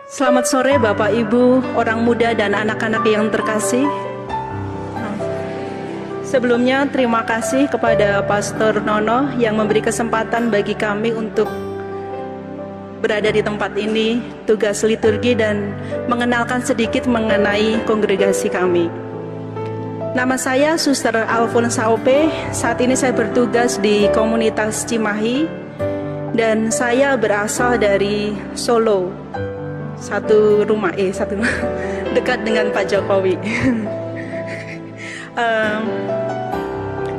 Selamat sore Bapak Ibu, orang muda dan anak-anak yang terkasih. Sebelumnya terima kasih kepada Pastor Nono yang memberi kesempatan bagi kami untuk berada di tempat ini, tugas liturgi dan mengenalkan sedikit mengenai kongregasi kami. Nama saya Suster Alfonsa Ope, saat ini saya bertugas di komunitas Cimahi dan saya berasal dari Solo. Satu rumah dekat dengan Pak Jokowi.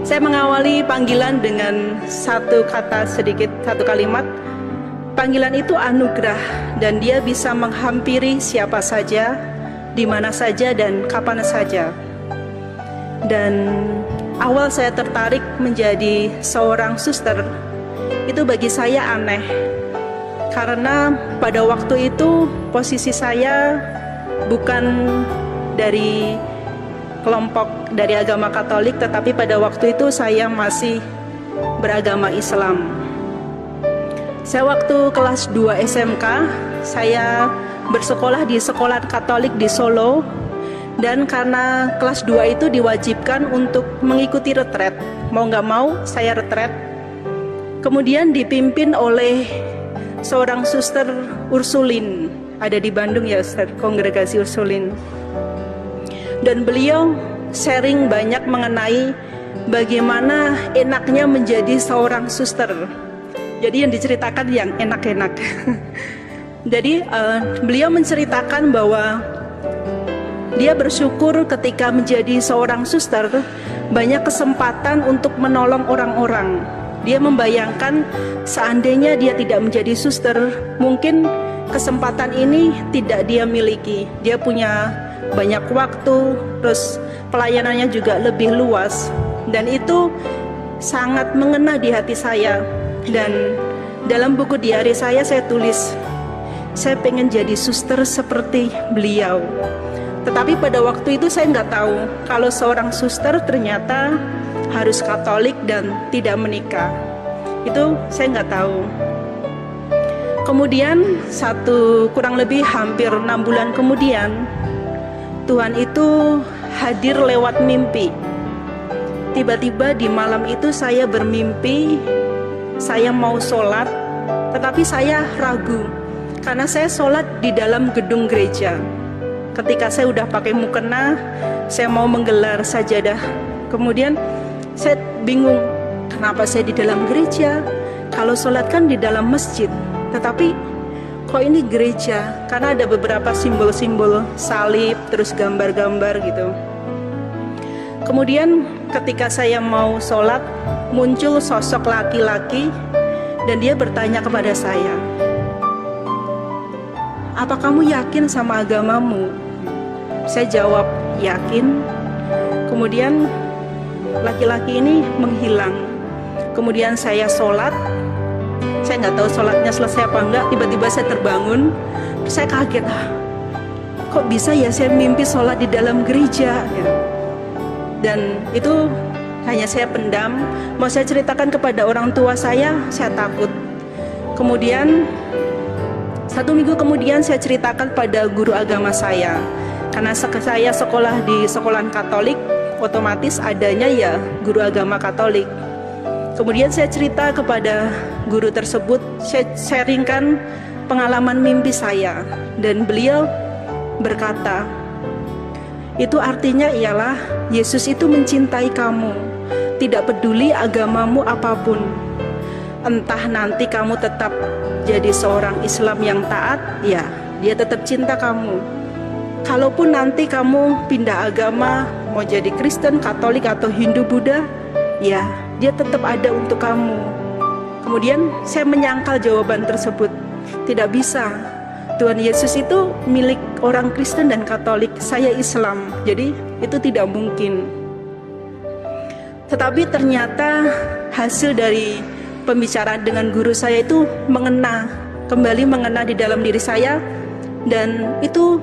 Saya mengawali panggilan dengan satu kalimat. Panggilan itu anugerah dan dia bisa menghampiri siapa saja, di mana saja dan kapan saja. Dan awal saya tertarik menjadi seorang suster itu bagi saya aneh. Karena pada waktu itu posisi saya bukan dari kelompok dari agama Katolik, tetapi pada waktu itu saya masih beragama Islam. Saya waktu kelas 2 SMK, saya bersekolah di sekolah Katolik di Solo. Dan karena kelas 2 itu diwajibkan untuk mengikuti retret, mau nggak mau saya retret. Kemudian dipimpin oleh seorang suster Ursulin, ada di Bandung ya Ustaz, kongregasi Ursulin. Dan beliau sharing banyak mengenai bagaimana enaknya menjadi seorang suster. Jadi yang diceritakan yang enak-enak. Jadi beliau menceritakan bahwa dia bersyukur ketika menjadi seorang suster banyak kesempatan untuk menolong orang-orang. Dia membayangkan seandainya dia tidak menjadi suster, mungkin kesempatan ini tidak dia miliki. Dia punya banyak waktu, terus pelayanannya juga lebih luas. Dan itu sangat mengena di hati saya. Dan dalam buku diari saya tulis, saya pengen jadi suster seperti beliau. Tetapi pada waktu itu saya nggak tahu kalau seorang suster ternyata harus Katolik dan tidak menikah. Itu saya nggak tahu. Kemudian kurang lebih hampir 6 bulan kemudian, Tuhan itu hadir lewat mimpi. Tiba-tiba di malam itu saya bermimpi, saya mau sholat, tetapi saya ragu karena saya sholat di dalam gedung gereja. Ketika saya udah pakai mukena, saya mau menggelar sajadah. Kemudian saya bingung, kenapa saya di dalam gereja? Kalau sholat kan di dalam masjid. Tetapi kok ini gereja? Karena ada beberapa simbol-simbol salib, terus gambar-gambar gitu. Kemudian ketika saya mau sholat, muncul sosok laki-laki dan dia bertanya kepada saya, "Apa kamu yakin sama agamamu?" Saya jawab, yakin. Kemudian laki-laki ini menghilang. Kemudian saya sholat. Saya nggak tahu sholatnya selesai apa enggak. Tiba-tiba saya terbangun. Saya kaget, kok bisa ya saya mimpi sholat di dalam gereja ya. Dan itu hanya saya pendam. Mau saya ceritakan kepada orang tua saya takut. Kemudian 1 minggu kemudian saya ceritakan pada guru agama saya. Karena saya sekolah di sekolahan Katolik, otomatis adanya ya guru agama Katolik. Kemudian saya cerita kepada guru tersebut, saya sharingkan pengalaman mimpi saya. Dan beliau berkata, itu artinya ialah Yesus itu mencintai kamu, tidak peduli agamamu apapun. Entah nanti kamu tetap jadi seorang Islam yang taat, ya dia tetap cinta kamu. Kalaupun nanti kamu pindah agama, mau jadi Kristen, Katolik atau Hindu, Buddha, ya dia tetap ada untuk kamu. Kemudian saya menyangkal jawaban tersebut. Tidak bisa. Tuhan Yesus itu milik orang Kristen dan Katolik, saya Islam. Jadi itu tidak mungkin. Tetapi ternyata hasil dari pembicaraan dengan guru saya itu kembali mengena di dalam diri saya. Dan itu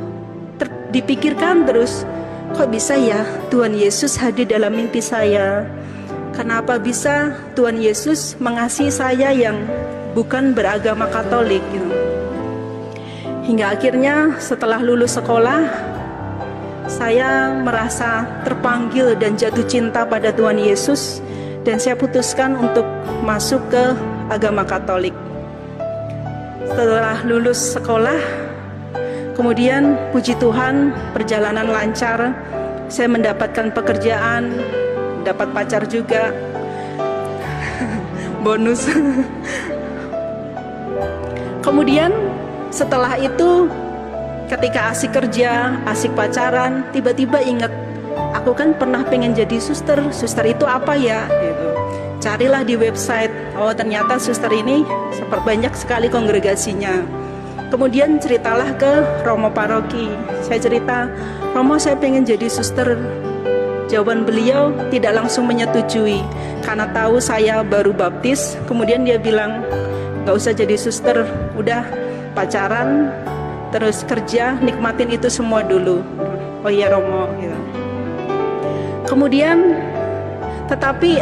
dipikirkan terus, kok bisa ya Tuhan Yesus hadir dalam mimpi saya? Kenapa bisa Tuhan Yesus mengasihi saya yang bukan beragama Katolik gitu? Hingga akhirnya setelah lulus sekolah, saya merasa terpanggil dan jatuh cinta pada Tuhan Yesus, dan saya putuskan untuk masuk ke agama Katolik. Setelah lulus sekolah, kemudian puji Tuhan perjalanan lancar, saya mendapatkan pekerjaan, dapat pacar juga, bonus. Kemudian setelah itu, ketika asik kerja, asik pacaran, tiba-tiba ingat, aku kan pernah pengen jadi suster. Suster itu apa ya? Gitu. Carilah di website. Oh, ternyata suster ini banyak sekali kongregasinya. Kemudian ceritalah ke Romo Paroki. Saya cerita, Romo, saya pengen jadi suster. Jawaban beliau tidak langsung menyetujui, karena tahu saya baru baptis. Kemudian dia bilang, gak usah jadi suster, udah pacaran, terus kerja, nikmatin itu semua dulu. Oh iya Romo, gitu. Kemudian tetapi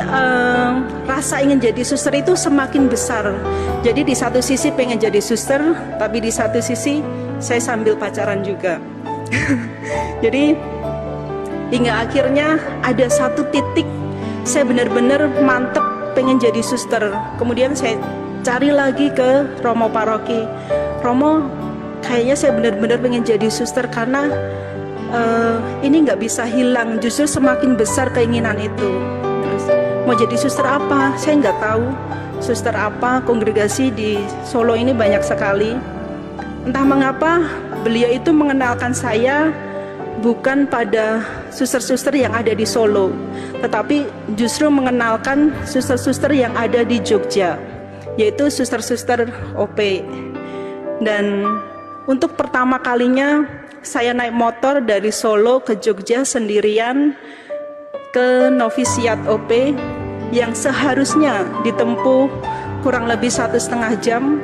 rasa ingin jadi suster itu semakin besar. Jadi di satu sisi pengen jadi suster, tapi di satu sisi saya sambil pacaran juga. Jadi hingga akhirnya ada satu titik saya benar-benar mantep pengen jadi suster. Kemudian saya cari lagi ke Romo Paroki. Romo, kayaknya saya benar-benar pengen jadi suster, karena ini nggak bisa hilang, justru semakin besar keinginan itu. Terus mau jadi suster apa? Saya nggak tahu suster apa. Kongregasi di Solo ini banyak sekali. Entah mengapa beliau itu mengenalkan saya bukan pada suster-suster yang ada di Solo, tetapi justru mengenalkan suster-suster yang ada di Jogja, yaitu suster-suster OP. Dan untuk pertama kalinya saya naik motor dari Solo ke Jogja sendirian ke novisiat OP yang seharusnya ditempuh kurang lebih 1,5 jam,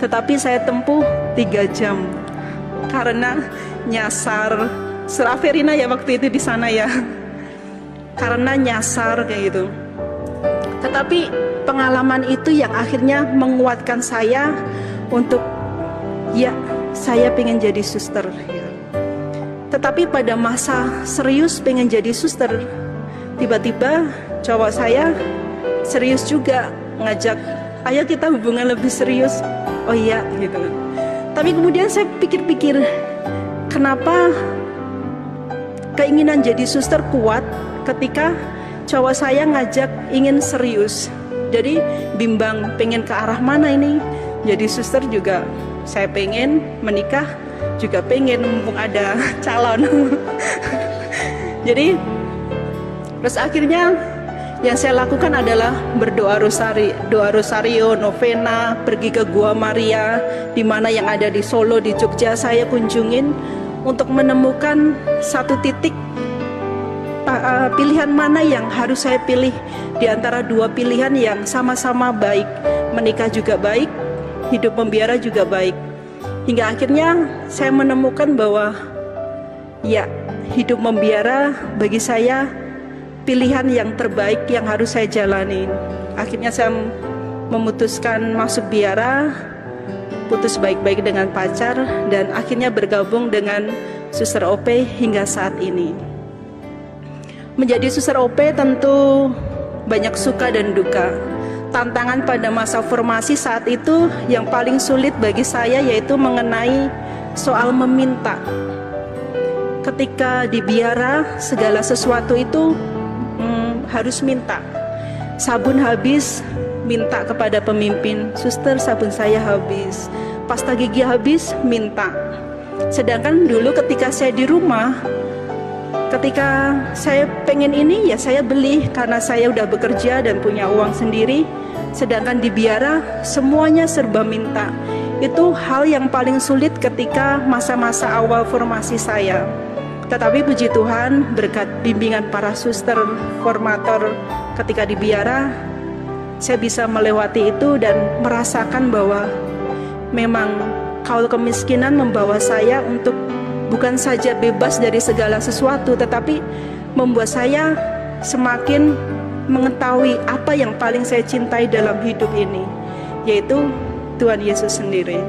tetapi saya tempuh 3 jam karena nyasar. Seraverina ya waktu itu di sana ya, karena nyasar kayak gitu. Tetapi pengalaman itu yang akhirnya menguatkan saya untuk ya saya pengen jadi suster ya. Tetapi pada masa serius pengen jadi suster, tiba-tiba cowok saya serius juga, ngajak ayo kita hubungan lebih serius. Oh iya gitu. Tapi kemudian saya pikir-pikir, kenapa keinginan jadi suster kuat ketika cowok saya ngajak ingin serius. Jadi bimbang pengen ke arah mana ini. Jadi suster juga saya pengen, menikah juga pengen, mumpung ada calon. Jadi terus akhirnya yang saya lakukan adalah berdoa rosario, novena, pergi ke Gua Maria, di mana yang ada di Solo, di Jogja saya kunjungin untuk menemukan satu titik pilihan mana yang harus saya pilih di antara dua pilihan yang sama-sama baik. Menikah juga baik, hidup membiara juga baik. Hingga akhirnya saya menemukan bahwa ya, hidup membiara bagi saya pilihan yang terbaik yang harus saya jalani. Akhirnya saya memutuskan masuk biara, putus baik-baik dengan pacar, dan akhirnya bergabung dengan suster OP hingga saat ini. Menjadi suster OP tentu banyak suka dan duka. Tantangan pada masa formasi saat itu yang paling sulit bagi saya yaitu mengenai soal meminta. Ketika di biara segala sesuatu itu harus minta. Sabun habis, minta kepada pemimpin, suster sabun saya habis. Pasta gigi habis, minta. Sedangkan dulu ketika saya di rumah, ketika saya pengen ini ya saya beli karena saya udah bekerja dan punya uang sendiri. Sedangkan di biara semuanya serba minta. Itu hal yang paling sulit ketika masa-masa awal formasi saya. Tetapi puji Tuhan berkat bimbingan para suster formator ketika di biara, saya bisa melewati itu dan merasakan bahwa memang kaul kemiskinan membawa saya untuk bukan saja bebas dari segala sesuatu, tetapi membuat saya semakin mengetahui apa yang paling saya cintai dalam hidup ini, yaitu Tuhan Yesus sendiri.